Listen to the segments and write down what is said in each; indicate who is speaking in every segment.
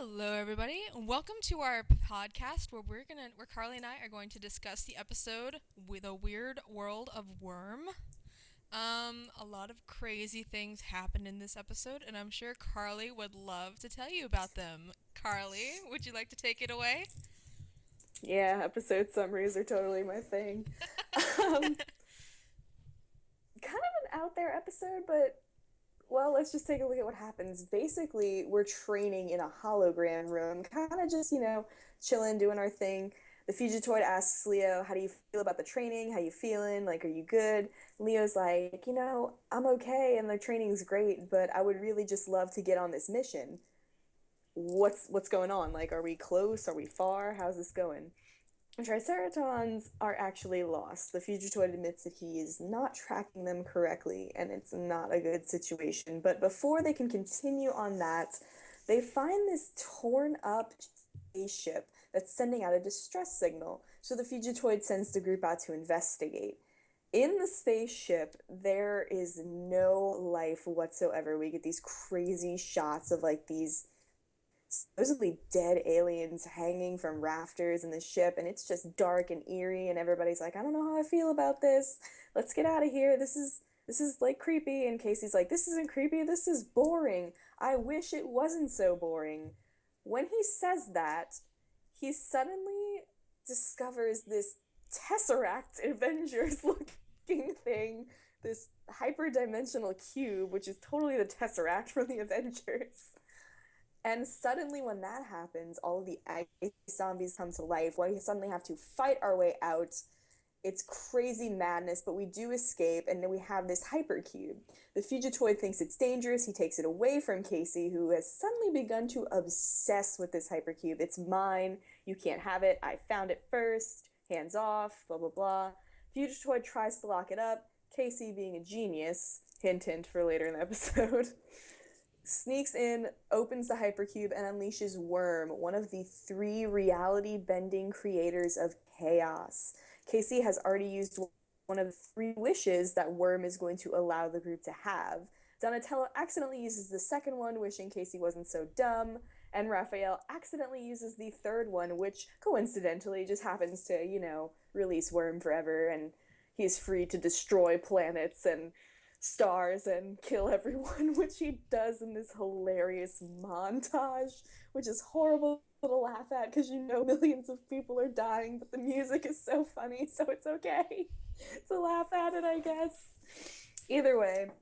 Speaker 1: Hello, everybody. Welcome to our podcast where Carly and I are going to discuss the episode with a Weird World of Wyrm. A lot of crazy things happened in this episode, and I'm sure Carly would love to tell you about them. Carly, would you like to take it away?
Speaker 2: Yeah, episode summaries are totally my thing. Um, Kind of an out there episode, but well, let's just take a look at what happens. Basically, we're training in a hologram room, kind of just, chilling, doing our thing. The Fugitoid asks Leo, "How do you feel about the training? How you feeling? Like, are you good?" Leo's like, "I'm okay and the training's great, but I would really just love to get on this mission. What's going on? Like, are we close? Are we far? How's this going?" Triceratons are actually lost. The Fugitoid admits that he is not tracking them correctly, and it's not a good situation. But before they can continue on that, they find this torn up spaceship that's sending out a distress signal. So the Fugitoid sends the group out to investigate. In the spaceship, there is no life whatsoever. We get these crazy shots of like these supposedly dead aliens hanging from rafters in the ship, and it's just dark and eerie, and everybody's like, "I don't know how I feel about this. Let's get out of here. This is like creepy." And Casey's like, "This isn't creepy, this is boring. I wish it wasn't so boring." When he says that, he suddenly discovers this Tesseract Avengers looking thing, this hyperdimensional cube, which is totally the Tesseract from the Avengers. And suddenly, when that happens, all of the ice zombies come to life. We suddenly have to fight our way out. It's crazy madness, but we do escape, and then we have this hypercube. The Fugitoid thinks it's dangerous. He takes it away from Casey, who has suddenly begun to obsess with this hypercube. "It's mine. You can't have it. I found it first. Hands off. Blah, blah, blah." Fugitoid tries to lock it up. Casey, being a genius, hint, hint for later in the episode, sneaks in, opens the hypercube, and unleashes Wyrm, one of the three reality bending creators of chaos. Casey has already used one of the three wishes that Wyrm is going to allow the group to have. Donatello accidentally uses the second one, wishing Casey wasn't so dumb, and Raphael accidentally uses the third one, which coincidentally just happens to, release Wyrm forever, and he's free to destroy planets and stars and kill everyone, which he does in this hilarious montage, which is horrible to laugh at because millions of people are dying, but the music is so funny, so it's okay to laugh at it, I guess. Either way,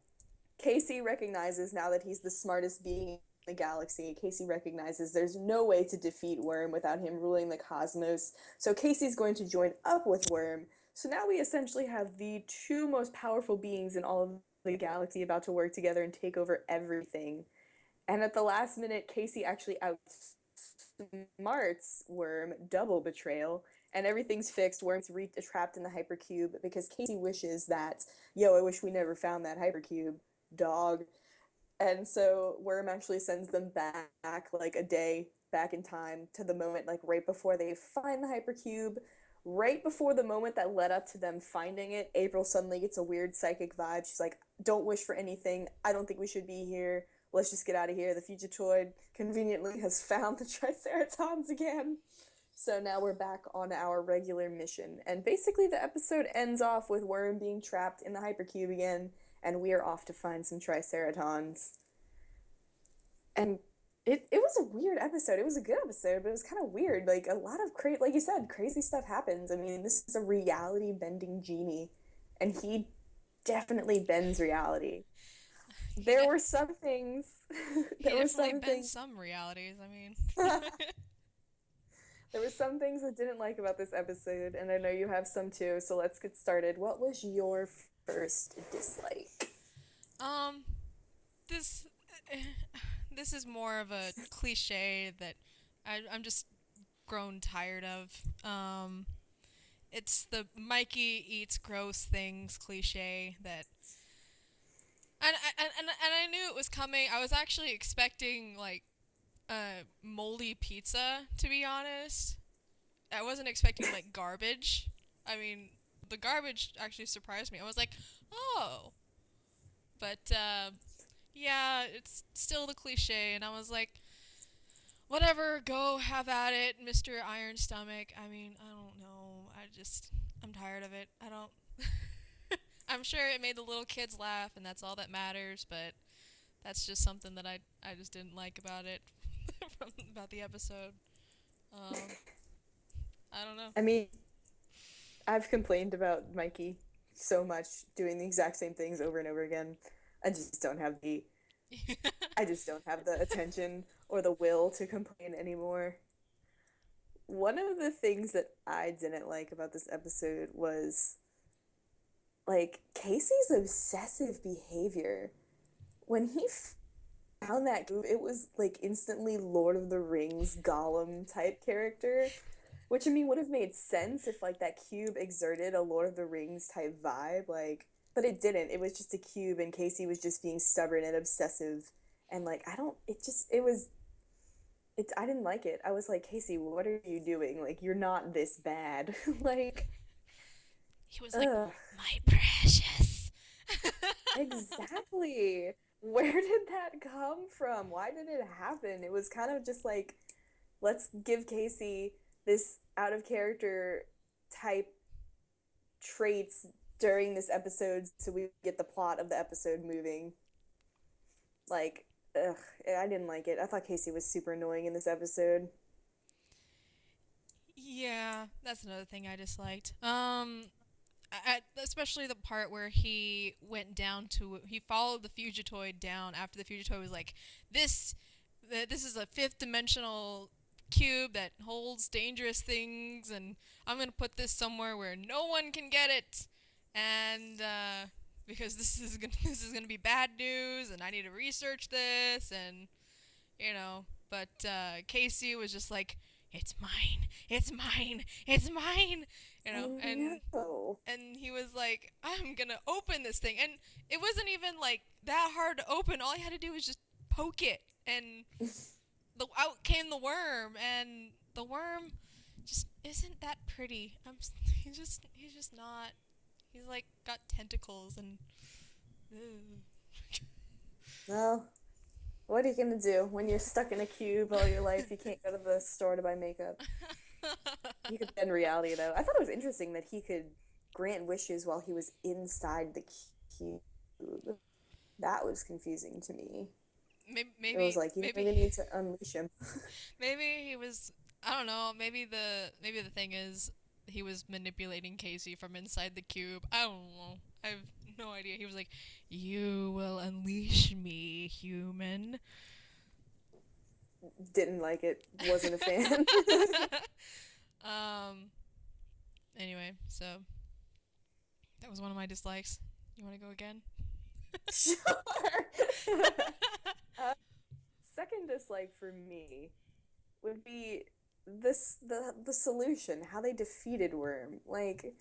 Speaker 2: Casey recognizes now that he's the smartest being in the galaxy. Casey recognizes there's no way to defeat Wyrm without him ruling the cosmos, so Casey's going to join up with Wyrm. So now we essentially have the two most powerful beings in all of the galaxy about to work together and take over everything. And at the last minute, Casey actually outsmarts Wyrm, double betrayal, and everything's fixed. Wyrm's trapped in the hypercube because Casey wishes that, "Yo, I wish we never found that hypercube, dog." And so Wyrm actually sends them back like a day back in time to the moment, like right before they find the hypercube. Right before the moment that led up to them finding it, April suddenly gets a weird psychic vibe. She's like, "Don't wish for anything. I don't think we should be here. Let's just get out of here." The Fugitoid conveniently has found the Triceratons again. So now we're back on our regular mission. And basically, the episode ends off with Wyrm being trapped in the hypercube again, and we are off to find some Triceratons. And it was a weird episode. It was a good episode, but it was kind of weird. Like a lot of like you said, crazy stuff happens. I mean, this is a reality bending genie, and he definitely bends reality.
Speaker 1: He
Speaker 2: There
Speaker 1: de-
Speaker 2: were some things.
Speaker 1: he
Speaker 2: there were
Speaker 1: definitely
Speaker 2: some
Speaker 1: bends
Speaker 2: things.
Speaker 1: some realities. I mean,
Speaker 2: There were some things I didn't like about this episode, and I know you have some too. So let's get started. What was your first dislike?
Speaker 1: um, this this is more of a cliche that I'm just grown tired of. It's the Mikey eats gross things cliche that, and I knew it was coming. I was actually expecting like a moldy pizza, to be honest. I wasn't expecting like garbage. I mean, the garbage actually surprised me. I was like, oh, but yeah, it's still the cliche, and I was like, whatever, go have at it, Mr. Iron Stomach. I mean, I don't know. I'm tired of it. I don't. I'm sure it made the little kids laugh, and that's all that matters. But that's just something that I just didn't like about it, about the episode. Um, I don't know.
Speaker 2: I mean, I've complained about Mikey so much doing the exact same things over and over again. I just don't have the I just don't have the attention or the will to complain anymore. One of the things that I didn't like about this episode was like Casey's obsessive behavior. When he found that group, it was like instantly Lord of the Rings Gollum type character, which I mean would have made sense if like that cube exerted a Lord of the Rings type vibe, like, but it didn't. It was just a cube, and Casey was just being stubborn and obsessive, and like I don't. It just it was. It. I didn't like it. I was like, Casey, what are you doing? Like, you're not this bad. Like,
Speaker 1: He was like,
Speaker 2: ugh.
Speaker 1: my precious.
Speaker 2: Exactly. Where did that come from? Why did it happen? It was kind of just like, let's give Casey this out of character type traits during this episode so we get the plot of the episode moving. Like, ugh, I didn't like it. I thought Casey was super annoying in this episode.
Speaker 1: Yeah, that's another thing I disliked. Especially the part where he followed the Fugitoid down after the Fugitoid was like, this this is a fifth dimensional cube that holds dangerous things, and I'm gonna put this somewhere where no one can get it, and because this is gonna be bad news, and I need to research this, and But Casey was just like, it's mine, it's mine, it's mine,
Speaker 2: I
Speaker 1: and
Speaker 2: know.
Speaker 1: he was like, I'm gonna open this thing, and it wasn't even like that hard to open. All he had to do was just poke it, and the out came the worm, and the worm just isn't that pretty. He's just not. He's like got tentacles and. Ew.
Speaker 2: Well, what are you gonna do when you're stuck in a cube all your life? You can't go to the store to buy makeup. You could bend reality though. I thought it was interesting that he could grant wishes while he was inside the cube. That was confusing to me.
Speaker 1: maybe
Speaker 2: It was
Speaker 1: maybe
Speaker 2: like you don't
Speaker 1: maybe
Speaker 2: even need to unleash him.
Speaker 1: maybe he was. I don't know. Maybe the thing is he was manipulating Casey from inside the cube. I don't know. I have no idea. He was like, "You will unleash me, human."
Speaker 2: Didn't like it. Wasn't a fan.
Speaker 1: um. Anyway, so that was one of my dislikes. You want to go again?
Speaker 2: Sure. uh, Second dislike for me would be the solution, how they defeated Worm. Like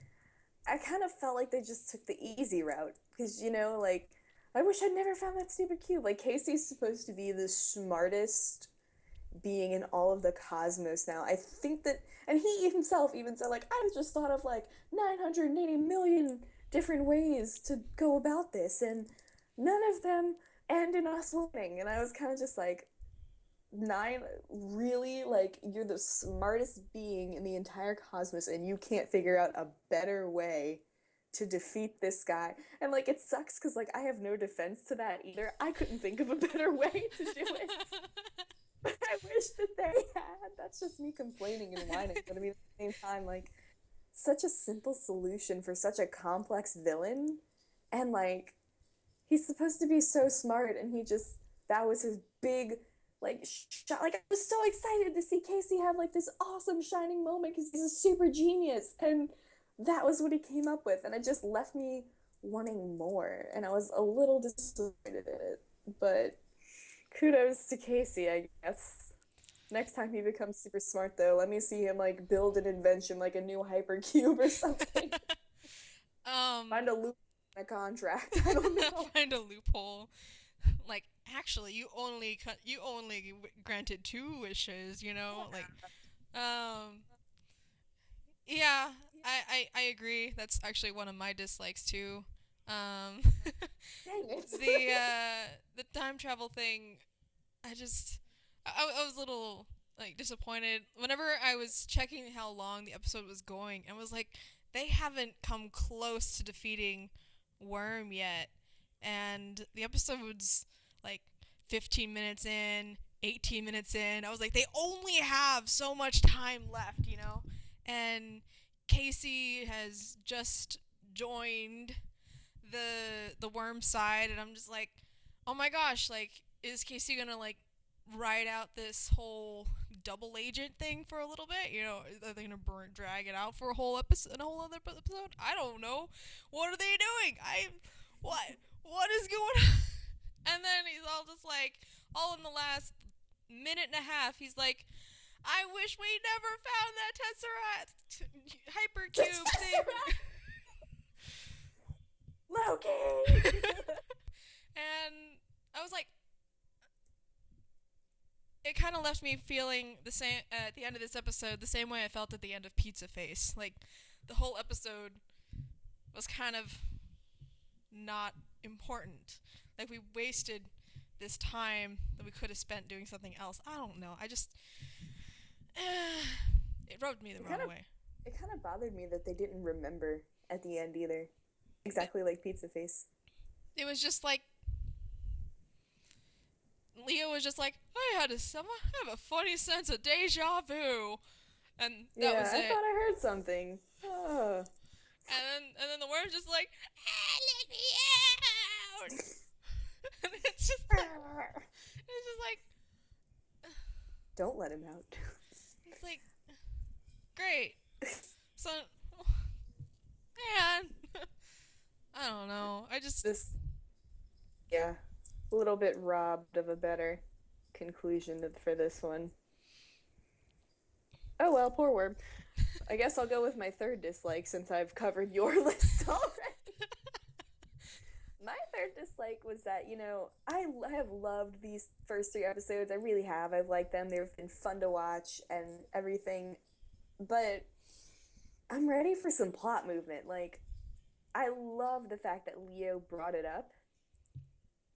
Speaker 2: I kind of felt like they just took the easy route because like I wish I'd never found that stupid cube. Like Casey's supposed to be the smartest being in all of the cosmos now. I think that, and he himself even said like I just thought of like 980 million different ways to go about this, and none of them end in us winning. And I was kind of just like, nine, really? Like you're the smartest being in the entire cosmos and you can't figure out a better way to defeat this guy. And like it sucks because like I have no defense to that either. I couldn't think of a better way to do it. But I wish that they had. That's just me complaining and whining. But I mean at the same time, like such a simple solution for such a complex villain. And like he's supposed to be so smart and he just that was his big like shot. Like I was so excited to see Casey have like this awesome shining moment because he's a super genius, and that was what he came up with, and it just left me wanting more, and I was a little disappointed in it. But kudos to Casey, I guess. Next time he becomes super smart, though, let me see him like build an invention like a new hypercube or something.
Speaker 1: um.
Speaker 2: Find a loop in a contract. I don't know.
Speaker 1: Find a loophole. Like, actually, you only granted two wishes. Like, um, yeah, I agree. That's actually one of my dislikes too. Um,
Speaker 2: Dang it.
Speaker 1: the time travel thing, I just I was a little like disappointed whenever I was checking how long the episode was going and was like, they haven't come close to defeating Worm yet. And the episode's like 15 minutes in, 18 minutes in. I was like, they only have so much time left, you know? And Casey has just joined the worm side, and I'm just like, oh my gosh, like, is Casey gonna like ride out this whole double agent thing for a little bit? You know, are they gonna drag it out for a whole episode, a whole other episode? I don't know. What are they doing? What is going on? And then he's all just like, all in the last minute and a half, he's like, I wish we never found that Tesseract hypercube thing.
Speaker 2: Loki.
Speaker 1: And I was like, it kind of left me feeling the same at the end of this episode, the same way I felt at the end of Pizza Face. Like, the whole episode was kind of not important. Like, we wasted this time that we could have spent doing something else. I don't know. I just, it rubbed me the wrong way.
Speaker 2: It kind of bothered me that they didn't remember at the end either. Exactly like Pizza Face.
Speaker 1: It was just like, Leo was just like, I have a funny sense of deja vu, and that was it.
Speaker 2: I thought I heard something.
Speaker 1: And then the worm's just like, let me out. And it's just like,
Speaker 2: don't let him out.
Speaker 1: It's like, great. So, man, I don't know.
Speaker 2: A little bit robbed of a better conclusion for this one. Oh well, poor Worm. I guess I'll go with my third dislike since I've covered your list already. My third dislike was that, I have loved these first 3 episodes. I really have. I've liked them. They've been fun to watch and everything. But I'm ready for some plot movement. Like, I love the fact that Leo brought it up.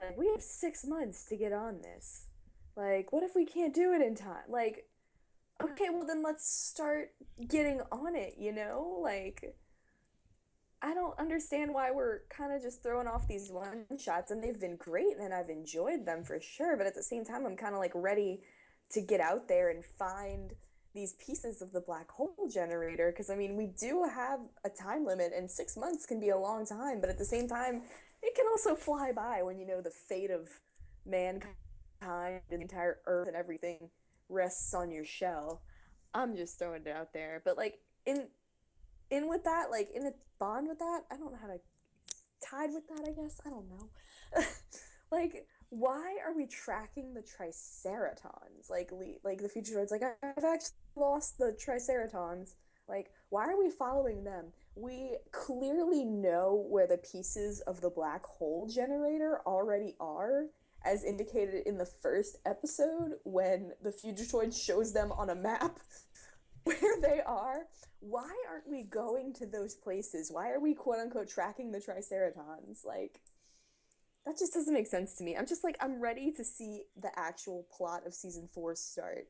Speaker 2: Like, we have 6 months to get on this. Like, what if we can't do it in time? Like, okay, well then let's start getting on it, Like, I don't understand why we're kind of just throwing off these one-shots, and they've been great, and I've enjoyed them for sure, but at the same time, I'm kind of, like, ready to get out there and find these pieces of the black hole generator, because, I mean, we do have a time limit, and 6 months can be a long time, but at the same time, it can also fly by when, the fate of mankind and the entire Earth and everything rests on your shell. I'm just throwing it out there. But, like, in with that, like, in a bond with that, I don't know how to... Tied with that, I guess? I don't know. Like, why are we tracking the Triceratons? Like the future droid's like, I've actually lost the Triceratons. Like, why are we following them? We clearly know where the pieces of the black hole generator already are, as indicated in the first episode when the future droid shows them on a map where they are. Why aren't we going to those places? Why are we quote-unquote tracking the Triceratons? Like, that just doesn't make sense to me. I'm just like, I'm ready to see the actual plot of season 4 start.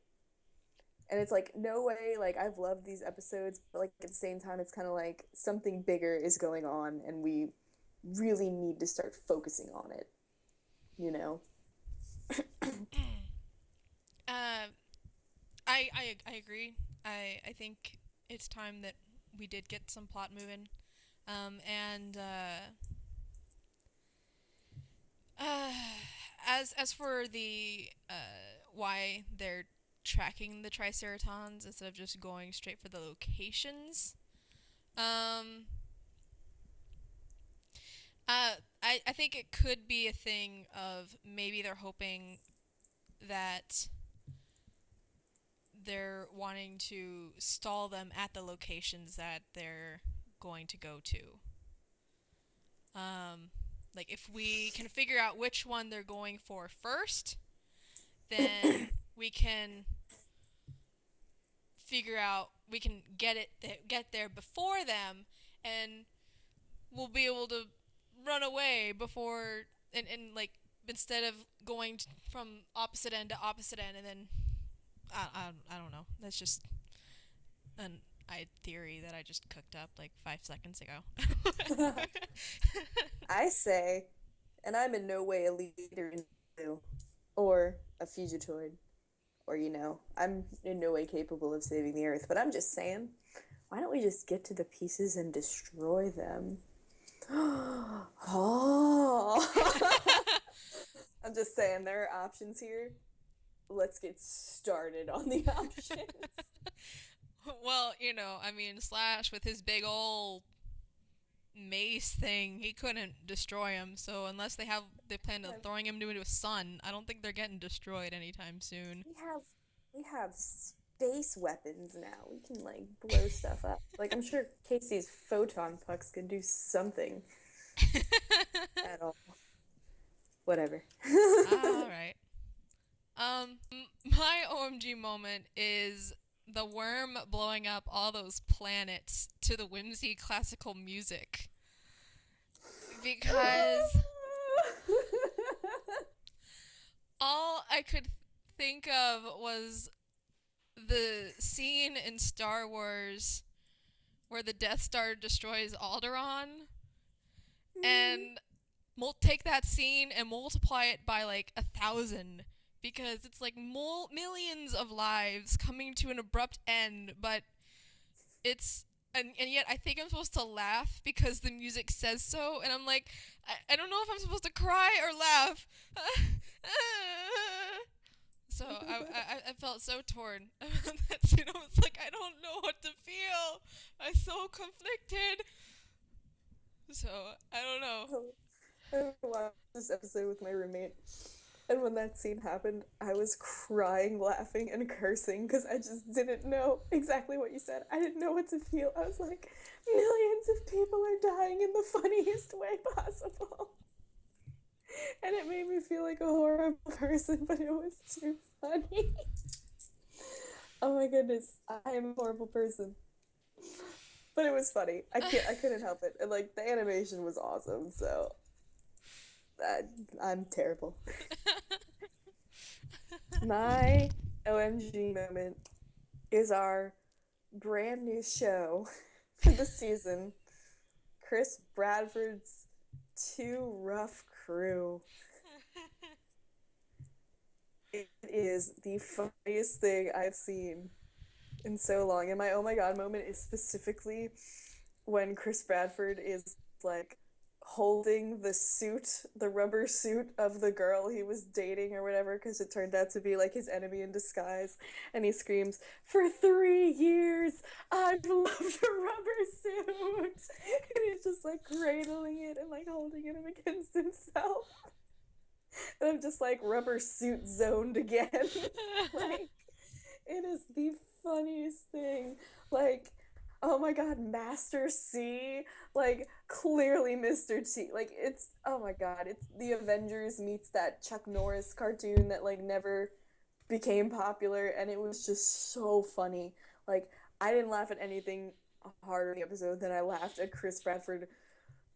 Speaker 2: And it's like, no way, like, I've loved these episodes, but, like, at the same time, it's kind of like something bigger is going on, and we really need to start focusing on it,
Speaker 1: I agree. I think it's time that we did get some plot moving. And as for the why they're tracking the Triceratons instead of just going straight for the locations, I think it could be a thing of maybe they're hoping that they're wanting to stall them at the locations that they're going to go to. Like, if we can figure out which one they're going for first, then we can get there before them, and we'll be able to run away before, and instead of going from opposite end to opposite end, and then I That's just an theory that I just cooked up like 5 seconds ago.
Speaker 2: I say, and I'm in no way a leader in blue or a fugitoid, or I'm in no way capable of saving the Earth, but I'm just saying, why don't we just get to the pieces and destroy them? Oh, I'm just saying there are options here. Let's get started on the options.
Speaker 1: Well, I mean, Slash with his big old mace thing, he couldn't destroy him. So unless they plan on throwing him into a sun, I don't think they're getting destroyed anytime soon.
Speaker 2: We have space weapons now. We can like blow stuff up. Like I'm sure Casey's photon pucks could do something at all. Whatever.
Speaker 1: All right. My OMG moment is the worm blowing up all those planets to the whimsy classical music. Because all I could think of was the scene in Star Wars where the Death Star destroys Alderaan, and take that scene and multiply it by like 1,000, because it's like millions of lives coming to an abrupt end, but it's and yet I think I'm supposed to laugh because the music says so, and I'm like, I don't know if I'm supposed to cry or laugh. So I felt so torn about that scene. I was like, I don't know what to feel. I'm so conflicted. So I don't know.
Speaker 2: I watched this episode with my roommate, and when that scene happened, I was crying, laughing, and cursing because I just didn't know exactly what you said. I didn't know what to feel. I was like, millions of people are dying in the funniest way possible. And it made me feel like a horrible person, but it was too funny. Oh my goodness, I am a horrible person. But it was funny. I couldn't help it. And like the animation was awesome, so I'm terrible. My OMG moment is our brand new show for the season, Chris Bradford's Too Rough Crew. It is the funniest thing I've seen in so long. And my oh my god moment is specifically when Chris Bradford is like holding the rubber suit of the girl he was dating or whatever, because it turned out to be like his enemy in disguise, and he screams, "For 3 years I've loved a rubber suit," and he's just like cradling it and like holding it against himself, and I'm just like, rubber suit zoned again. Like, it is the funniest thing. Like, oh my god, Master C, like clearly Mr. T. Like, it's, oh my god, it's the Avengers meets that Chuck Norris cartoon that like never became popular, and it was just so funny. Like, I didn't laugh at anything harder in the episode than I laughed at Chris Bradford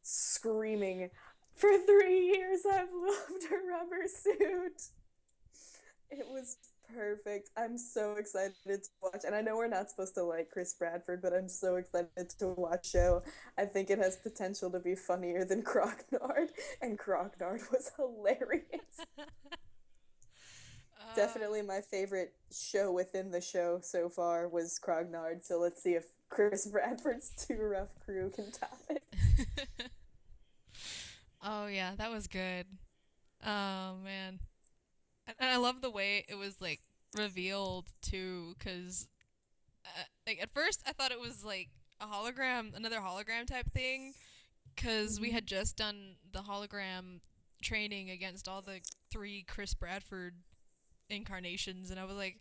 Speaker 2: screaming, "For 3 years I've loved a rubber suit." It was perfect. I'm so excited to watch, and I know we're not supposed to like Chris Bradford, but I'm so excited to watch show. I think it has potential to be funnier than Crocknard, and Crocknard was hilarious. Definitely my favorite show within the show so far was Crocknard, so let's see if Chris Bradford's Too Rough Crew can top it.
Speaker 1: Oh yeah, that was good. Oh man. And I love the way it was like revealed too, because like at first I thought it was like a hologram, another hologram type thing, because we had just done the hologram training against all the 3 Chris Bradford incarnations, and I was like,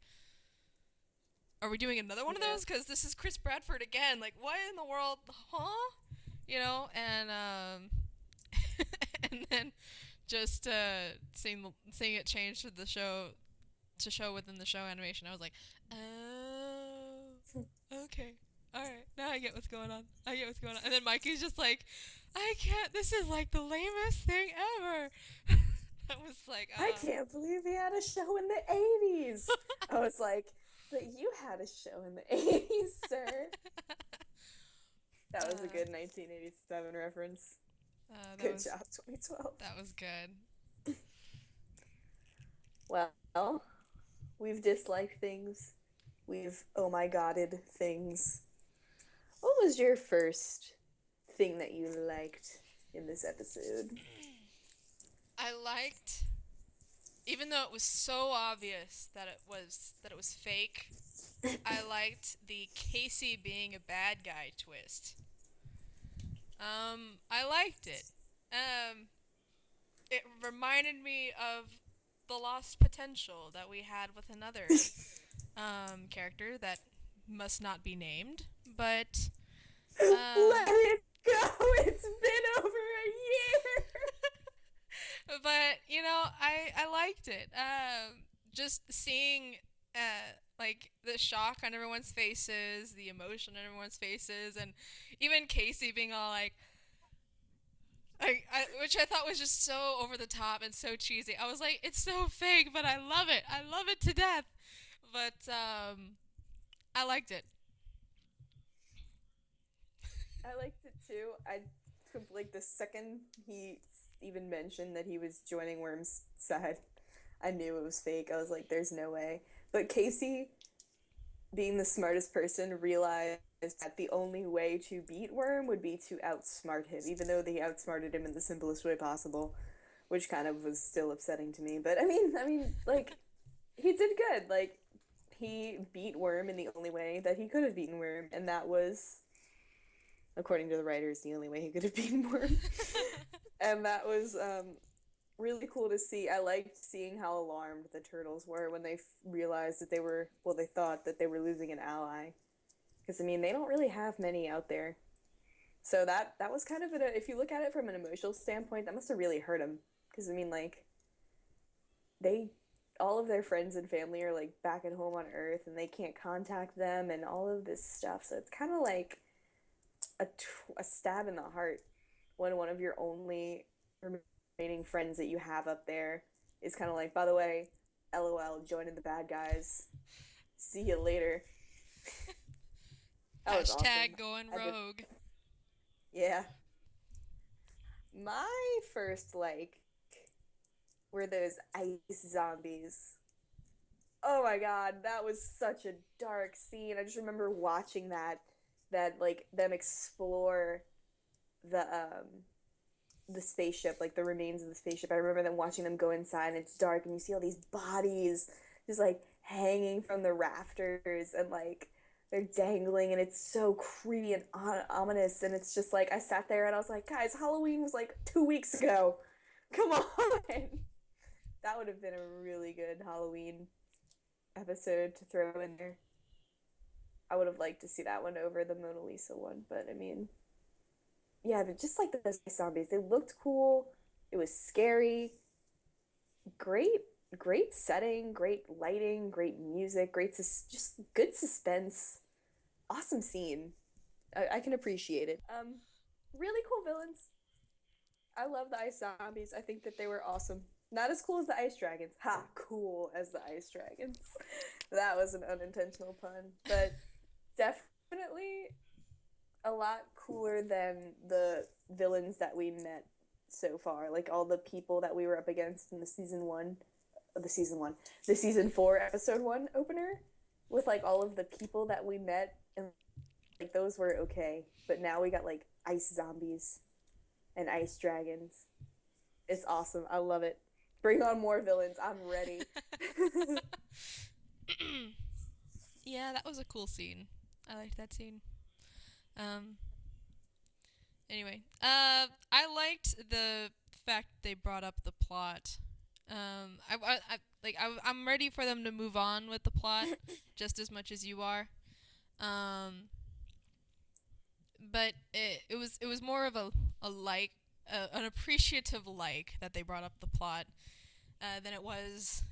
Speaker 1: are we doing another one of those? Because this is Chris Bradford again. Like, what in the world? Huh? And and then just seeing it change to the show, to show within the show animation, I was like, oh, okay, all right, now I get what's going on. And then Mikey's just like, I can't. This is like the lamest thing ever. I was like,
Speaker 2: I can't believe he had a show in the 80s. I was like, But you had a show in the 80s, sir. That was a
Speaker 1: uh,
Speaker 2: good 1987 reference.
Speaker 1: that
Speaker 2: Good
Speaker 1: was
Speaker 2: job, 2012.
Speaker 1: that was good.
Speaker 2: Well, we've disliked things. We've oh my godded things. What was your first thing that you liked in this episode?
Speaker 1: I liked, even though it was so obvious that it was fake. I liked the Casey being a bad guy twist. I liked it. Um, it reminded me of the lost potential that we had with another character that must not be named, but
Speaker 2: Let
Speaker 1: um,
Speaker 2: it go! It's been over a year!
Speaker 1: but I liked it. Just seeing like the shock on everyone's faces, the emotion on everyone's faces, and even Casey being all like, which I thought was just so over the top and so cheesy. I was like, it's so fake, but I love it. I love it to death. But I liked it.
Speaker 2: I liked it too. I like the second he even mentioned that he was joining Worm's side, I knew it was fake. I was like, there's no way. But Casey, being the smartest person, realized that the only way to beat Worm would be to outsmart him, even though they outsmarted him in the simplest way possible, which kind of was still upsetting to me. But like he did good. Like he beat Worm in the only way that he could have beaten Worm, and that was, according to the writers, the only way he could have beaten Worm. And that was really cool to see. I liked seeing how alarmed the turtles were when they realized that they thought that they were losing an ally. Because I mean, they don't really have many out there. So that was kind of if you look at it from an emotional standpoint, that must have really hurt them. Because I mean, like they all of their friends and family are like back at home on Earth, and they can't contact them, and all of this stuff. So it's kind of like a stab in the heart when one of your only remaining friends that you have up there is kind of like, by the way, LOL, joining the bad guys. See you later. That was awesome.
Speaker 1: Hashtag going
Speaker 2: I did,
Speaker 1: rogue.
Speaker 2: yeah. My first like were those ice zombies. Oh my god, that was such a dark scene. I just remember watching that like them explore the the spaceship, like the remains of the spaceship. I remember them watching them go inside, and it's dark, and you see all these bodies just like hanging from the rafters, and like they're dangling, and it's so creepy and ominous. And it's just like I sat there and I was like, guys, Halloween was like 2 weeks ago. Come on, that would have been a really good Halloween episode to throw in there. I would have liked to see that one over the Mona Lisa one, but I mean, yeah, but just like those zombies, they looked cool. It was scary. Great, great setting, great lighting, great music, just good suspense. Awesome scene. I can appreciate it. Really cool villains. I love the ice zombies. I think that they were awesome. Not as cool as the ice dragons. Ha, cool as the ice dragons. That was an unintentional pun, but definitely a lot cooler than the villains that we met so far. Like all the people that we were up against in the season 4 episode 1 opener, with like all of the people that we met, and like those were okay. But now we got like ice zombies and ice dragons. It's awesome. I love it. Bring on more villains. I'm ready.
Speaker 1: Yeah, that was a cool scene. I liked that scene. Um, anyway, I liked the fact they brought up the plot. I'm ready for them to move on with the plot, just as much as you are. Um, but it was more of a like an appreciative like that they brought up the plot than it was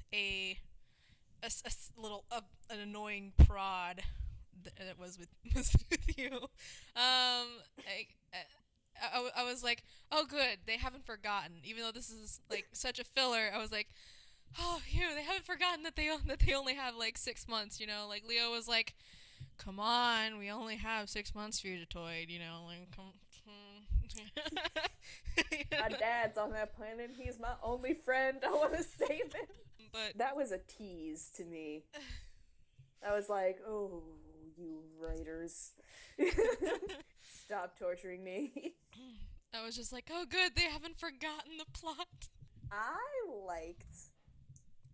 Speaker 1: little an annoying prod that was with was with you. I was like, oh good, they haven't forgotten. Even though this is like such a filler, I was like, oh, they haven't forgotten that they only have like 6 months. Like Leo was like, come on, we only have 6 months, Fugitoid. Like come.
Speaker 2: My dad's on that planet. He's my only friend. I want to save him.
Speaker 1: But
Speaker 2: That was a tease to me. I was like, oh, you writers. Stop torturing me.
Speaker 1: I was just like, oh, good, they haven't forgotten the plot.
Speaker 2: I liked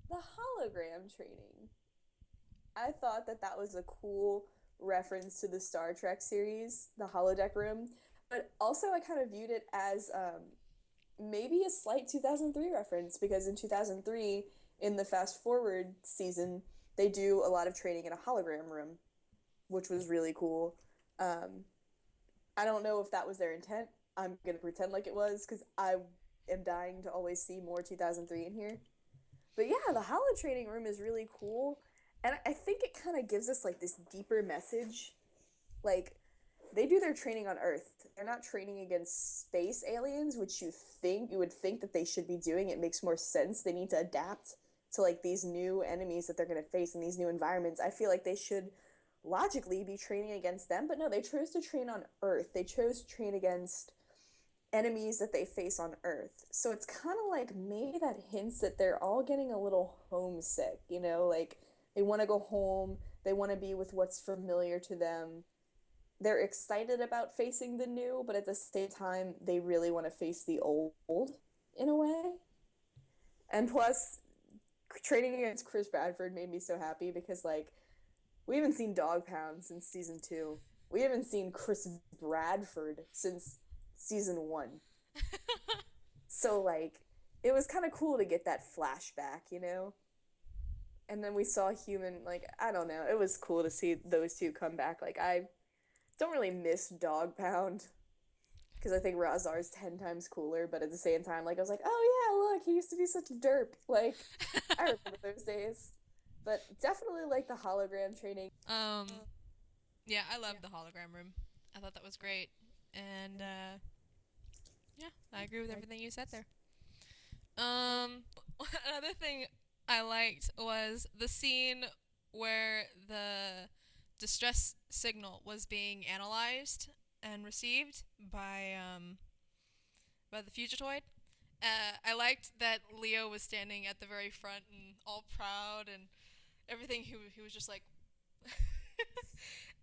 Speaker 2: the hologram training. I thought that that was a cool reference to the Star Trek series, the holodeck room, but also I kind of viewed it as maybe a slight 2003 reference because in 2003, in the Fast Forward season, they do a lot of training in a hologram room, which was really cool. Um, I don't know if that was their intent. I'm gonna pretend like it was because I am dying to always see more 2003 in here. But yeah, the holo training room is really cool, and I think it kind of gives us like this deeper message. Like they do their training on Earth. They're not training against space aliens, which you would think that they should be doing. It makes more sense. They need to adapt to like these new enemies that they're going to face in these new environments. I feel like they should logically be training against them, but no, they chose to train on Earth. They chose to train against enemies that they face on Earth. So it's kind of like maybe that hints that they're all getting a little homesick, like they want to go home, they want to be with what's familiar to them. They're excited about facing the new, but at the same time, they really want to face the old in a way. And plus, training against Chris Bradford made me so happy because, like, we haven't seen Dog Pound since season two. We haven't seen Chris Bradford since season one. So, like, it was kind of cool to get that flashback. And then we saw Human, like, I don't know. It was cool to see those two come back. Like, I don't really miss Dog Pound because I think Razar's 10 times cooler, but at the same time, like, I was like, oh yeah, look, he used to be such a derp. Like, I remember those days. But definitely like the hologram training.
Speaker 1: um, yeah, I
Speaker 2: Yeah.
Speaker 1: loved the hologram room. I thought that was great, and yeah, I agree with
Speaker 2: Like,
Speaker 1: everything you said there. Another thing I liked was the scene where the distress signal was being analyzed and received by the Fugitoid. I liked that Leo was standing at the very front and all proud and everything. He was just like,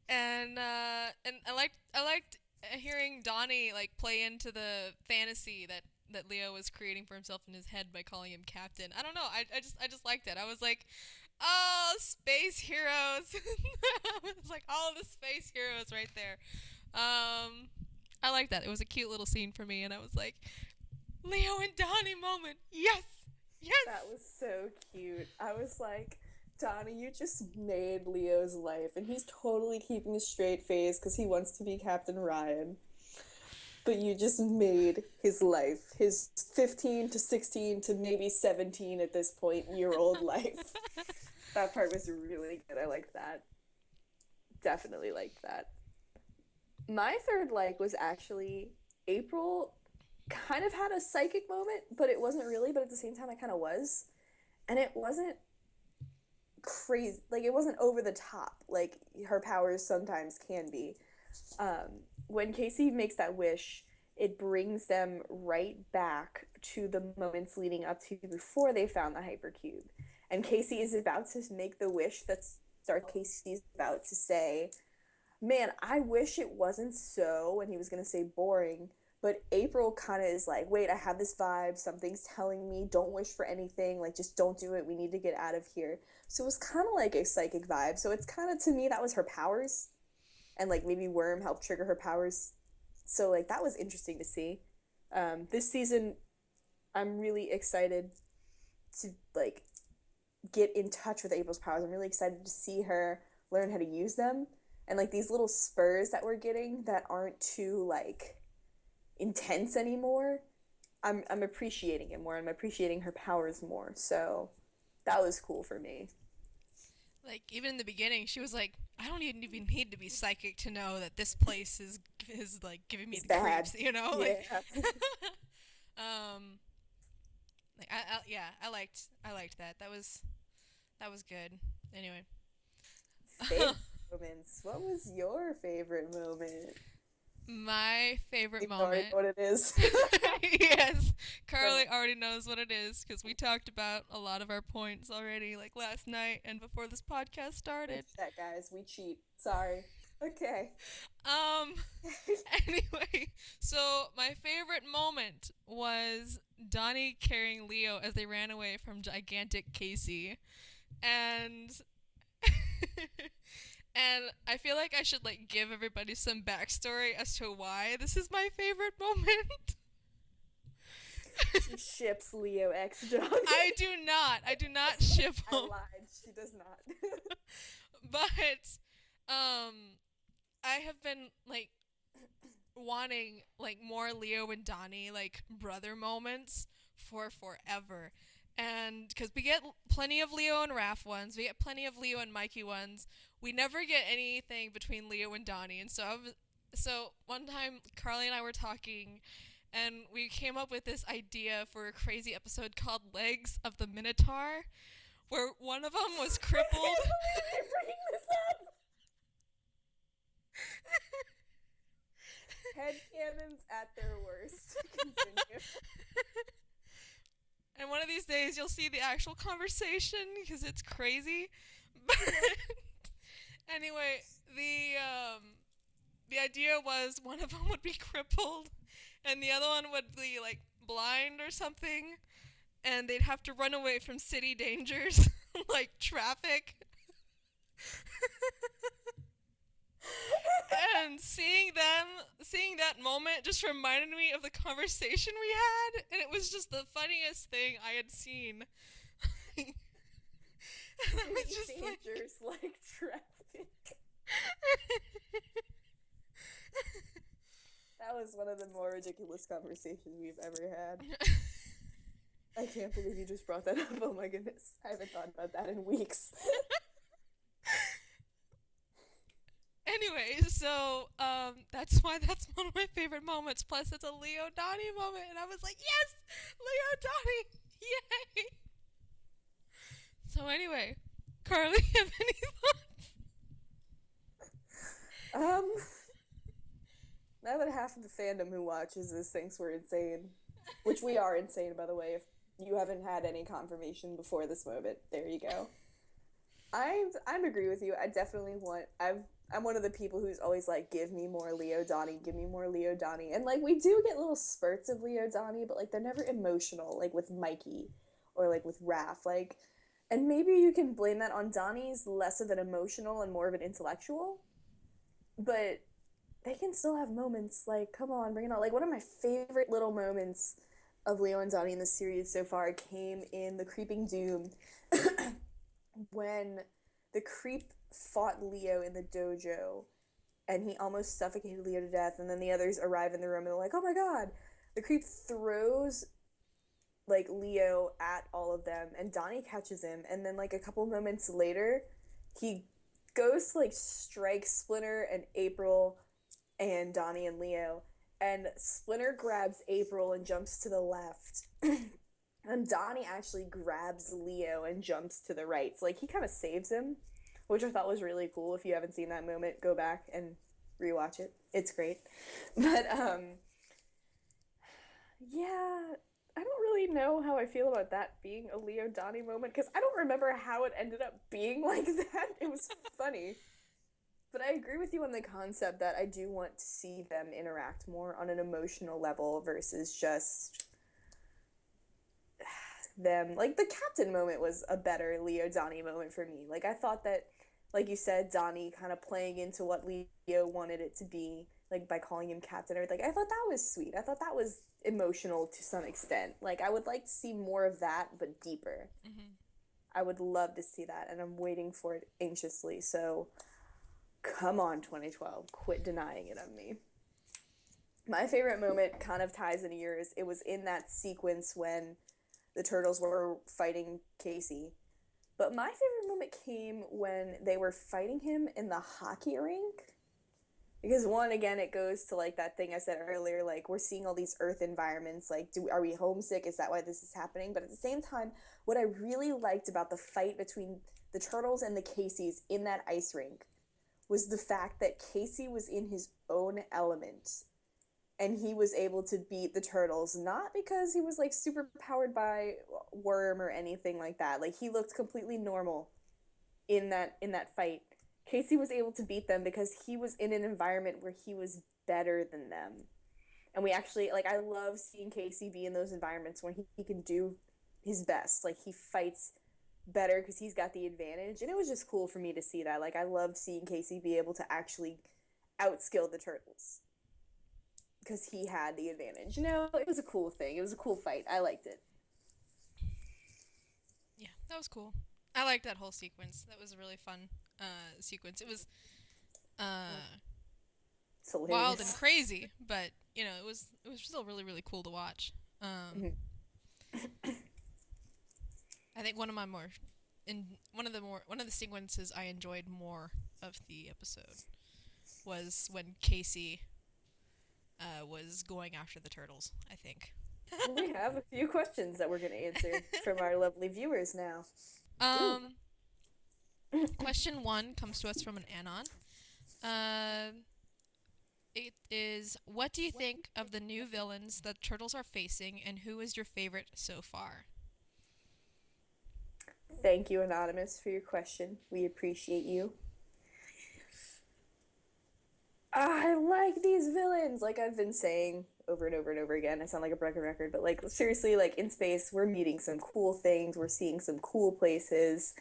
Speaker 1: and I liked hearing Donnie like play into the fantasy that Leo was creating for himself in his head by calling him Captain. I don't know. I just liked it. I was like, oh, space heroes. It's like all the space heroes right there. I like that. It was a cute little scene for me, and I was like, Leo and Donnie moment. Yes, yes.
Speaker 2: that was so cute. I was like, Donnie, you just made Leo's life, and he's totally keeping a straight face because he wants to be Captain Ryan. But you just made his life, his 15 to 16 to maybe 17 at this point year old life. That part was really good. I liked that. Definitely liked that. My third like was actually April kind of had a psychic moment, but it wasn't really, but at the same time it kind of was. And it wasn't crazy, like it wasn't over the top like her powers sometimes can be. When Casey makes that wish, it brings them right back to the moments leading up to before they found the hypercube. And Casey is about to make the wish that's Star Casey's about to say, man, I wish it wasn't so, and he was gonna say boring, but April kind of is like, wait, I have this vibe, something's telling me, don't wish for anything, like just don't do it, we need to get out of here. So it was kind of like a psychic vibe. So it's kind of, to me, that was her powers, and like maybe Worm helped trigger her powers. So like that was interesting to see. This season, I'm really excited to like get in touch with April's powers. I'm really excited to see her learn how to use them. And like these little spurs that we're getting that aren't too like intense anymore. I'm appreciating it more. I'm appreciating her powers more. So that was cool for me.
Speaker 1: Like even in the beginning, she was like, "I don't even need to be psychic to know that this place is like giving me
Speaker 2: It's
Speaker 1: the
Speaker 2: bad.
Speaker 1: creeps," you know, like.
Speaker 2: Yeah.
Speaker 1: um, Like yeah, I liked that. That was good. Anyway.
Speaker 2: Favorite moments. What was your favorite moment?
Speaker 1: My favorite
Speaker 2: You already
Speaker 1: moment.
Speaker 2: know what it is.
Speaker 1: Yes,
Speaker 2: Come on.
Speaker 1: Carly already knows what it is because we talked about a lot of our points already, like last night and before this podcast
Speaker 2: We
Speaker 1: started.
Speaker 2: cheat, guys. We cheat. Sorry. Okay.
Speaker 1: Um, anyway, so my favorite moment was Donnie carrying Leo as they ran away from gigantic Casey. And and I feel like I should like give everybody some backstory as to why this is my favorite moment.
Speaker 2: She ships Leo X Dog.
Speaker 1: I do not. I do not ship
Speaker 2: I
Speaker 1: them.
Speaker 2: lied. She does not.
Speaker 1: But um I have been like wanting like more Leo and Donnie like brother moments for forever. And because we get plenty of Leo and Raph ones, we get plenty of Leo and Mikey ones. We never get anything between Leo and Donnie. And so one time Carly and I were talking and we came up with this idea for a crazy episode called Legs of the Minotaur where one of them was
Speaker 2: I can't
Speaker 1: crippled.
Speaker 2: believe you're bringing this up. Head cannons at their worst. Continue.
Speaker 1: And one of these days you'll see the actual conversation because it's crazy. But anyway, the idea was one of them would be crippled and the other one would be like blind or something and they'd have to run away from city dangers like traffic. And seeing that moment just reminded me of the conversation we had and it was just the funniest thing I had seen. And I was just
Speaker 2: Dangers like traffic. That was one of the more ridiculous conversations we've ever had. I can't believe you just brought that up. Oh my goodness. I haven't thought about that in weeks.
Speaker 1: Anyway, so that's why that's one of my favorite moments. Plus, it's a Leo Donnie moment, and I was like, yes, Leo Donnie, yay! So anyway, Carly, have any
Speaker 2: Um, Now that half of the fandom who watches this thinks we're insane, which we are insane, by the way, if you haven't had any confirmation before this moment, there you go. I'm agree with you. I definitely want. I'm one of the people who's always like, give me more Leo Donnie, give me more Leo Donnie, and like we do get little spurts of Leo Donnie, but like they're never emotional, like with Mikey, or like with Raph, like, and maybe you can blame that on Donnie's less of an emotional and more of an intellectual, but they can still have moments like, come on, bring it on. Like one of my favorite little moments of Leo and Donnie in the series so far came in the Creeping Doom when the creep fought Leo in the dojo and he almost suffocated Leo to death, and then the others arrive in the room and they're like, oh my god. The creep throws like Leo at all of them and Donnie catches him, and then like a couple moments later he goes to like strike Splinter and April and Donnie and Leo, and Splinter grabs April and jumps to the left. And Donnie actually grabs Leo and jumps to the right. So like he kind of saves him, which I thought was really cool. If you haven't seen that moment, go back and rewatch it. It's great. But yeah, I don't really know how I feel about that being a Leo Donnie moment because I don't remember how it ended up being like that. It was funny. But I agree with you on the concept that I do want to see them interact more on an emotional level versus just them. Like the captain moment was a better Leo Donnie moment for me. Like I thought that, like you said, Donnie kind of playing into what Leo wanted it to be, like by calling him captain or everything. I thought that was sweet. I thought that was emotional to some extent. Like I would like to see more of that, but deeper.
Speaker 1: thoughts?
Speaker 2: I would love to see that, and I'm waiting for it anxiously. So come on, 2012, quit denying it on me. My favorite moment kind of ties into yours. It was in that sequence when the turtles were fighting Casey. But my favorite moment came when they were fighting him in the hockey rink. Because one, again, it goes to like that thing I said earlier, like we're seeing all these Earth environments. Like, are we homesick? Is that why this is happening? But at the same time, what I really liked about the fight between the turtles and the Caseys in that ice rink was the fact that Casey was in his own element and he was able to beat the turtles, not because he was like super powered by Worm or anything like that. Like he looked completely normal in that fight. Casey was able to beat them because he was in an environment where he was better than them. And we actually like I love seeing Casey be in those environments when he can do his best. Like he fights better because he's got the advantage. And it was just cool for me to see that. Like I loved seeing Casey be able to actually outskill the turtles because he had the advantage. You know, it was a cool thing. It was a cool fight. I liked it.
Speaker 1: Yeah, that was cool. I liked that whole sequence. That was a really fun sequence. It was
Speaker 2: It's
Speaker 1: wild and
Speaker 2: hilarious.
Speaker 1: crazy, but it was still really really cool to watch. Um, I think one of the sequences I enjoyed more of the episode was when Casey was going after the turtles. I think.
Speaker 2: We have a few questions that we're going to answer from our lovely viewers now. Ooh.
Speaker 1: um, Question one comes to us from an Anon. Uh, it is, what do you think of the new villains that turtles are facing, and who is your favorite so far?
Speaker 2: Thank you, Anonymous, for your question. We appreciate you. I like these villains, like I've been saying over and over and over again. I sound like a broken record, but like seriously, like in space, we're meeting some cool things. We're seeing some cool places.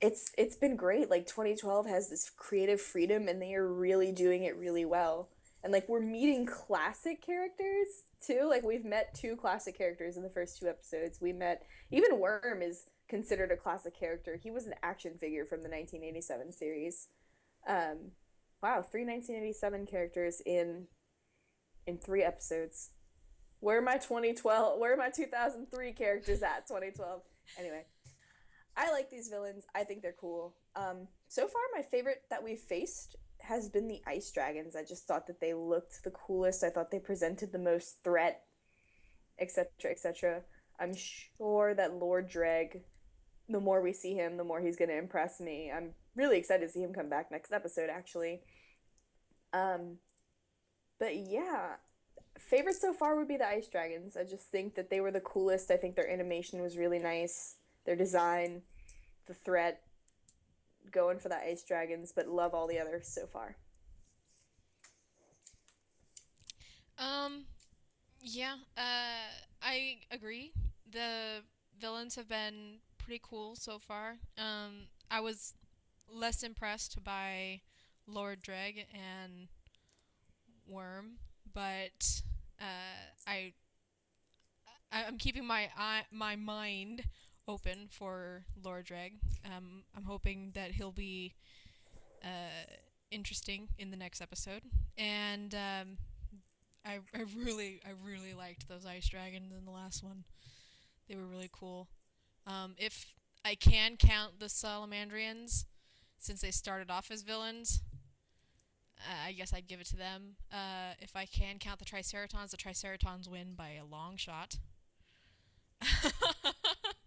Speaker 2: It's been great. Like 2012 has this creative freedom and they are really doing it really well. And like we're meeting classic characters too. Like we've met two classic characters in the first two episodes. We met even Worm is considered a classic character. He was an action figure from the 1987 series. Um, wow, three 1987 characters in three episodes. Where are my 2012? Where are my 2003 characters at 2012? Anyway, I like these villains. I think they're cool. So far, my favorite that we've faced has been the ice dragons. I just thought that they looked the coolest. I thought they presented the most threat, etc., etc. I'm sure that Lord Dreg, the more we see him, the more he's going to impress me. I'm really excited to see him come back next episode, actually. Um, but yeah, favorite so far would be the ice dragons. I just think that they were the coolest. I think their animation was really nice. Their design, the threat, going for the ice dragons, but love all the others so far.
Speaker 1: Um, yeah, I agree. The villains have been pretty cool so far. I was less impressed by Lord Dreg and Worm, but I'm keeping my mind open for Lord Dreg. I'm hoping that he'll be interesting in the next episode, and I really liked those ice dragons in the last one. They were really cool. If I can count the Salamandrians, since they started off as villains, I guess I'd give it to them. If I can count the Triceratons win by a long shot.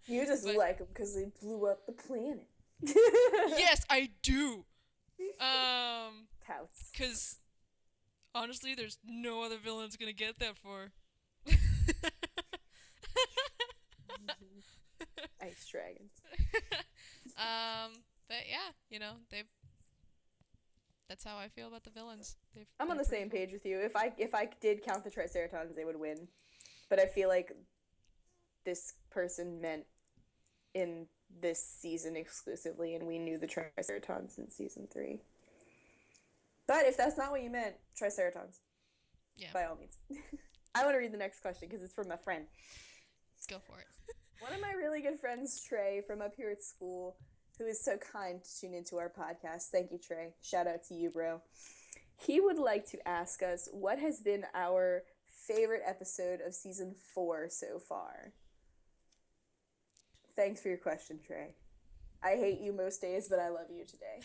Speaker 2: You just
Speaker 1: But
Speaker 2: like them because they blew up the planet.
Speaker 1: yes, I do. Um,
Speaker 2: Touts.
Speaker 1: cause honestly, there's no other villain's gonna get that far.
Speaker 2: Ice dragons.
Speaker 1: But yeah, they've. That's how I feel about the villains.
Speaker 2: I'm on
Speaker 1: They're
Speaker 2: the
Speaker 1: pretty
Speaker 2: same
Speaker 1: cool.
Speaker 2: page with you. If I did count the Triceratons, they would win. But I feel like this person meant in this season exclusively, and we knew the Triceratons in season three. But if that's not what you meant, Triceratons,
Speaker 1: Yeah,
Speaker 2: by all means. I want to read the next question because it's from a friend.
Speaker 1: go for it.
Speaker 2: One of my really good friends, Trey, from up here at school, who is so kind to tune into our podcast. Thank you, Trey. Shout out to you, bro. He would like to ask us what has been our favorite episode of season 4 so far. Thanks for your question, Trey. I hate you most days, but I love you today.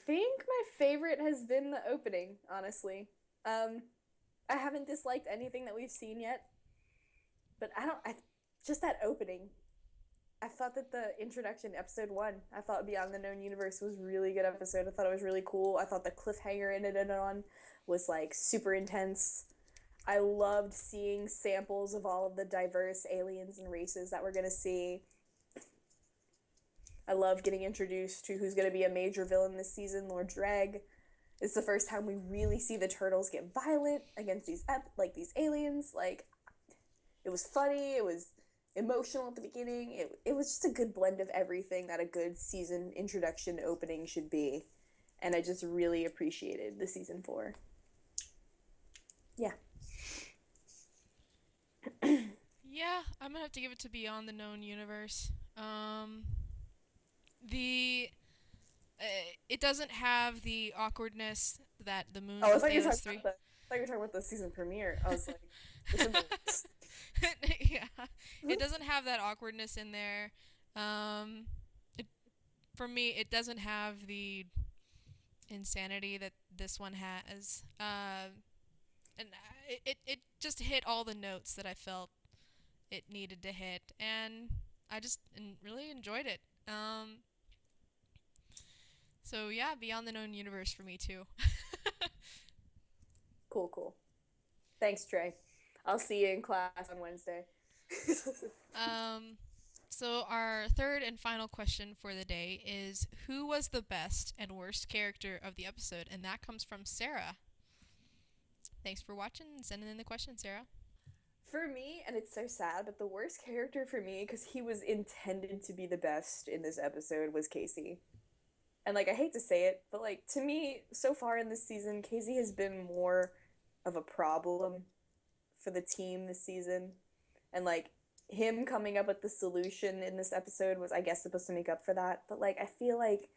Speaker 2: think my favorite has been the opening, honestly. Um, I haven't disliked anything that we've seen yet, but I just that opening. I thought that the introduction, episode one, I thought Beyond the Known Universe was a really good episode. I thought it was really cool. I thought the cliffhanger it ended on was like super intense. I loved seeing samples of all of the diverse aliens and races that we're gonna see. I love getting introduced to who's gonna be a major villain this season, Lord Dreg. It's the first time we really see the turtles get violent against these aliens. Like, it was funny. It was emotional at the beginning. It was just a good blend of everything that a good season introduction opening should be, and I just really appreciated the season four. Yeah.
Speaker 1: Yeah, I'm gonna have to give it to Beyond the Known Universe. The it doesn't have the awkwardness that the Moons
Speaker 2: Oh, I
Speaker 1: and
Speaker 2: thought you were
Speaker 1: Thanos
Speaker 2: talking
Speaker 1: three.
Speaker 2: about the. I thought you were talking about the season premiere. I was like, this is
Speaker 1: Yeah, it doesn't have that awkwardness in there. Um, it for me, it doesn't have the insanity that this one has. And it just hit all the notes that I felt it needed to hit, and I just really enjoyed it. So yeah, Beyond the Known Universe for me too.
Speaker 2: cool, cool. Thanks, Trey. I'll see you in class on Wednesday.
Speaker 1: um, so our third and final question for the day is who was the best and worst character of the episode, and that comes from Sarah. Thanks for watching and sending in the question, Sarah.
Speaker 2: For me, and it's so sad, but the worst character for me, because he was intended to be the best in this episode, was Casey. And like, I hate to say it, but like, to me, so far in this season, Casey has been more of a problem for the team this season. And like, him coming up with the solution in this episode was, I guess, supposed to make up for that. But like, I feel like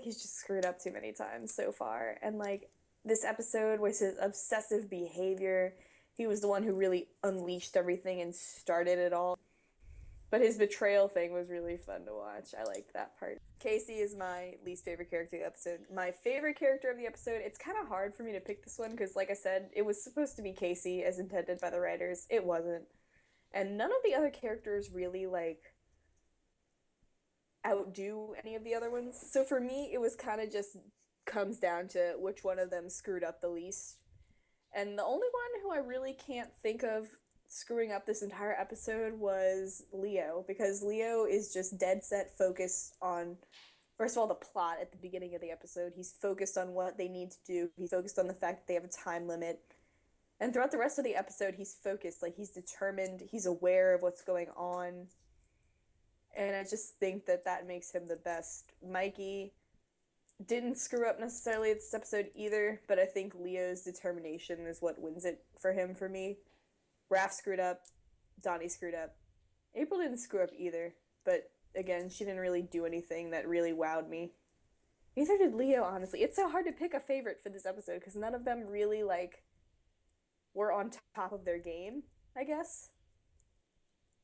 Speaker 2: he's just screwed up too many times so far. And like, this episode was his obsessive behavior. He was the one who really unleashed everything and started it all. But his betrayal thing was really fun to watch. I liked that part. Casey is my least favorite character of the episode. My favorite character of the episode, it's kind of hard for me to pick this one because, like I said, it was supposed to be Casey as intended by the writers. It wasn't. And none of the other characters really, like, outdo any of the other ones. So for me, it was kind of just comes down to which one of them screwed up the least. And the only one who I really can't think of screwing up this entire episode was Leo, because Leo is just dead set focused on, first of all, the plot at the beginning of the episode. He's focused on what they need to do. He's focused on the fact that they have a time limit. And throughout the rest of the episode, he's focused, like he's determined, he's aware of what's going on. And I just think that that makes him the best. Mikey didn't screw up necessarily this episode either, but I think Leo's determination is what wins it for him for me. Raph screwed up, Donnie screwed up. April didn't screw up either, but again, she didn't really do anything that really wowed me. Neither did Leo, honestly. It's so hard to pick a favorite for this episode because none of them really, like, were on top of their game, I guess.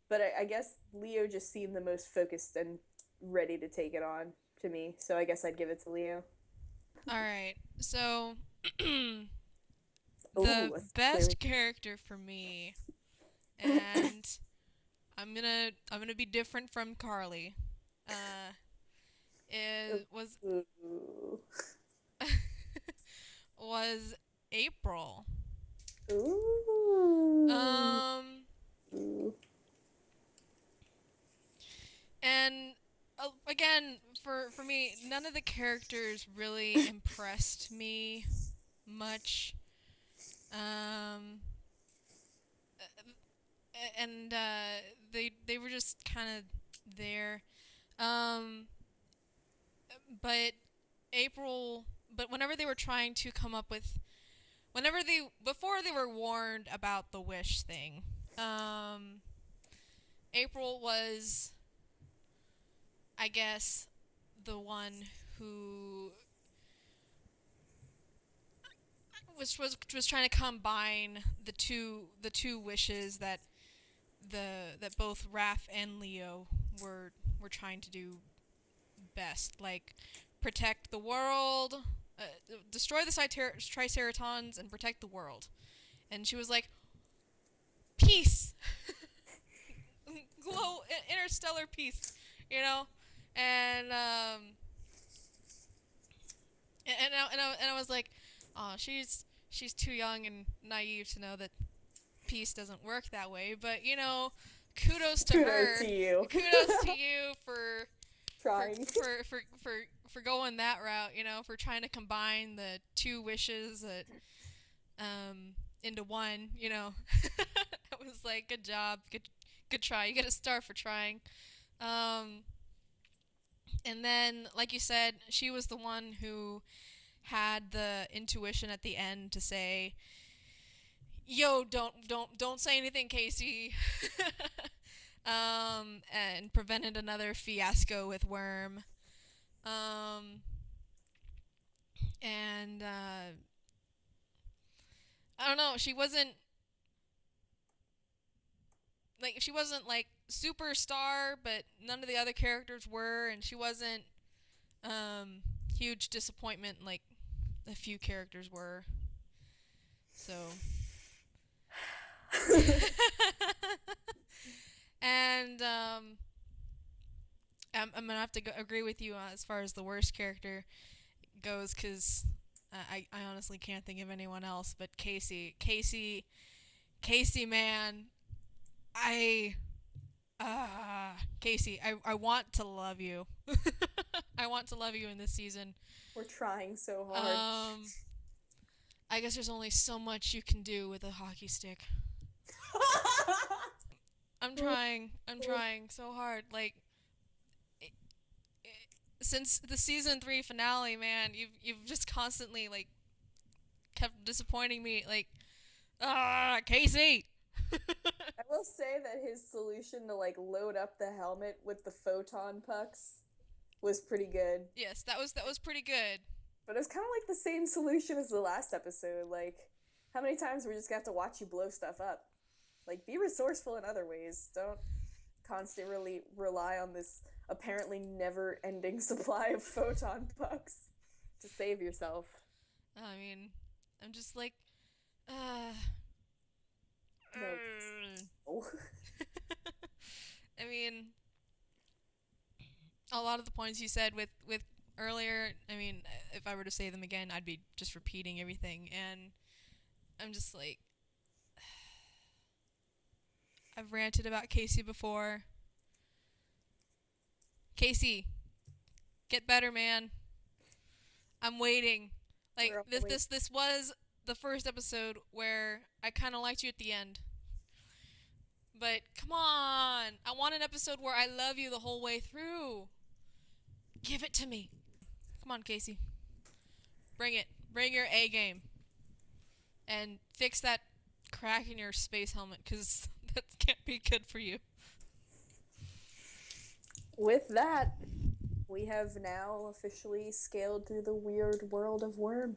Speaker 2: But I guess Leo just seemed the most focused and ready to take it on to me, so I guess I'd give it to Leo.
Speaker 1: All right, so the
Speaker 2: Ooh, clearly.
Speaker 1: best character for me, and I'm gonna be different from Carly. Uh, it was
Speaker 2: Ooh.
Speaker 1: was April.
Speaker 2: Ooh.
Speaker 1: Um,
Speaker 2: Ooh.
Speaker 1: and again, for me, none of the characters really impressed me much. Um, and they were just kind of there. Um, but April, but whenever they were trying to come up with, whenever they before they were warned about the wish thing, um, April was, I guess, the one who was trying to combine the two wishes that both Raph and Leo were trying to do best, like protect the world, destroy the Triceratons and protect the world. And she was like, peace, glow, interstellar peace, you know, and and I was like, oh, she's too young and naive to know that peace doesn't work that way. But kudos to
Speaker 2: Kudos
Speaker 1: her.
Speaker 2: to you.
Speaker 1: Kudos to you for
Speaker 2: Trying.
Speaker 1: for for for for going that route. For trying to combine the two wishes that into one. I was like, good job, good try. You get a star for trying. Um, and then, like you said, she was the one who had the intuition at the end to say, "Yo, don't say anything, Casey," and prevented another fiasco with Worm. Um, and I don't know. She wasn't like superstar, but none of the other characters were, and she wasn't huge disappointment like a few characters were. So and I'm gonna have to agree with you as far as the worst character goes, because I honestly can't think of anyone else but Casey, man. I Casey, I want to love you. I want to love you in this season.
Speaker 2: We're trying so hard.
Speaker 1: I guess there's only so much you can do with a hockey stick. I'm trying. I'm trying so hard. Like, since the season 3 finale, man, you've just constantly like kept disappointing me. Like, Casey.
Speaker 2: I will say that his solution to like load up the helmet with the photon pucks was pretty good.
Speaker 1: Yes, that was pretty good.
Speaker 2: But it was kind of like the same solution as the last episode. Like, how many times we just got to watch you blow stuff up? Like, be resourceful in other ways. Don't constantly rely on this apparently never-ending supply of photon pucks to save yourself.
Speaker 1: I mean, I'm just like,
Speaker 2: No.
Speaker 1: I mean, a lot of the points you said with earlier, I mean, if I were to say them again, I'd be just repeating everything, and I'm just like, I've ranted about Casey before. Casey, get better, man. I'm waiting. Like, this was the first episode where I kind of liked you at the end. But come on, I want an episode where I love you the whole way through. Give it to me. Come on, Casey. Bring it. Bring your A game. And fix that crack in your space helmet, because that can't be good for you.
Speaker 2: With that, we have now officially scaled through the Weird World of Wyrm.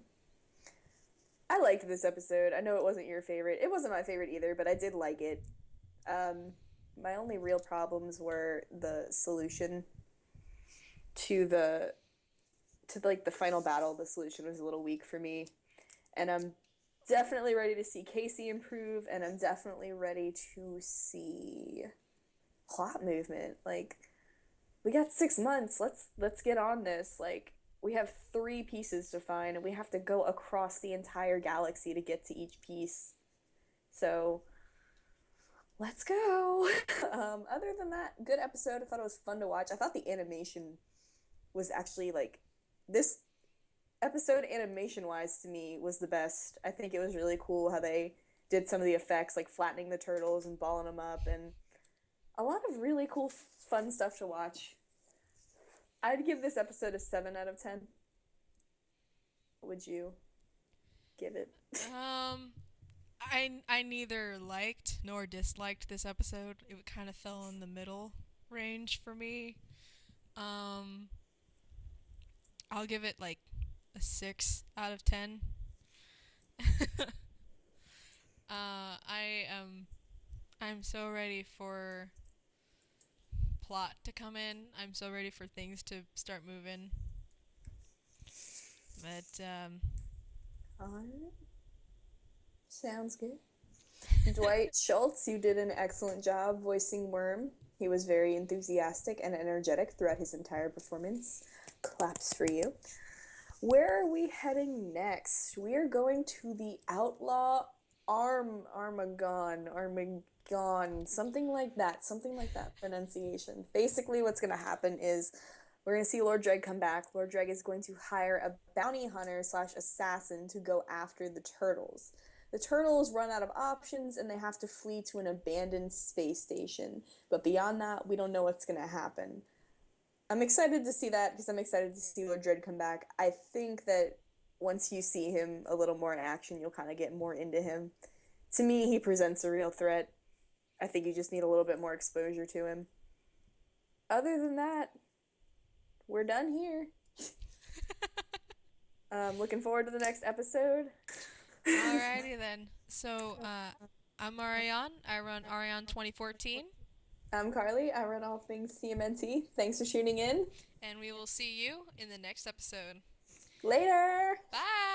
Speaker 2: I liked this episode. I know it wasn't your favorite. It wasn't my favorite either, but I did like it. My only real problems were the solution to the final battle. The solution was a little weak for me, and I'm definitely ready to see Casey improve, and I'm definitely ready to see plot movement. Like, we got 6 months. Let's get on this. Like, we have 3 pieces to find, and we have to go across the entire galaxy to get to each piece. So, let's go. Other than that, good episode. I thought it was fun to watch. I thought the animation was actually, like, this episode animation-wise to me was the best. I think it was really cool how they did some of the effects, like flattening the turtles and balling them up, and a lot of really cool, fun stuff to watch. I'd give this episode a 7 out of 10. What would you give it?
Speaker 1: I neither liked nor disliked this episode. It kind of fell in the middle range for me. I'll give it like a 6 out of 10. I'm so ready for plot to come in. I'm so ready for things to start moving. But
Speaker 2: Alright, sounds good. Dwight Schultz, you did an excellent job voicing Worm. He was very enthusiastic and energetic throughout his entire performance. Claps for you. Where are we heading next? We are going to the Outlaw Armagon, something like that pronunciation. Basically, what's going to happen is we're going to see Lord Dreg come back. Lord Dreg is going to hire a bounty hunter slash assassin to go after the turtles. The turtles run out of options and they have to flee to an abandoned space station. But beyond that, we don't know what's going to happen. I'm excited to see that because I'm excited to see Lord Dredd come back. I think that once you see him a little more in action, you'll kind of get more into him. To me, he presents a real threat. I think you just need a little bit more exposure to him. Other than that, we're done here. Looking forward to the next episode.
Speaker 1: alrighty then. So, I'm Ariane. I run Ariane 2014,
Speaker 2: I'm Carly. I run all things TMNT. Thanks for tuning in.
Speaker 1: and we will see you in the next episode.
Speaker 2: Later!
Speaker 1: Bye!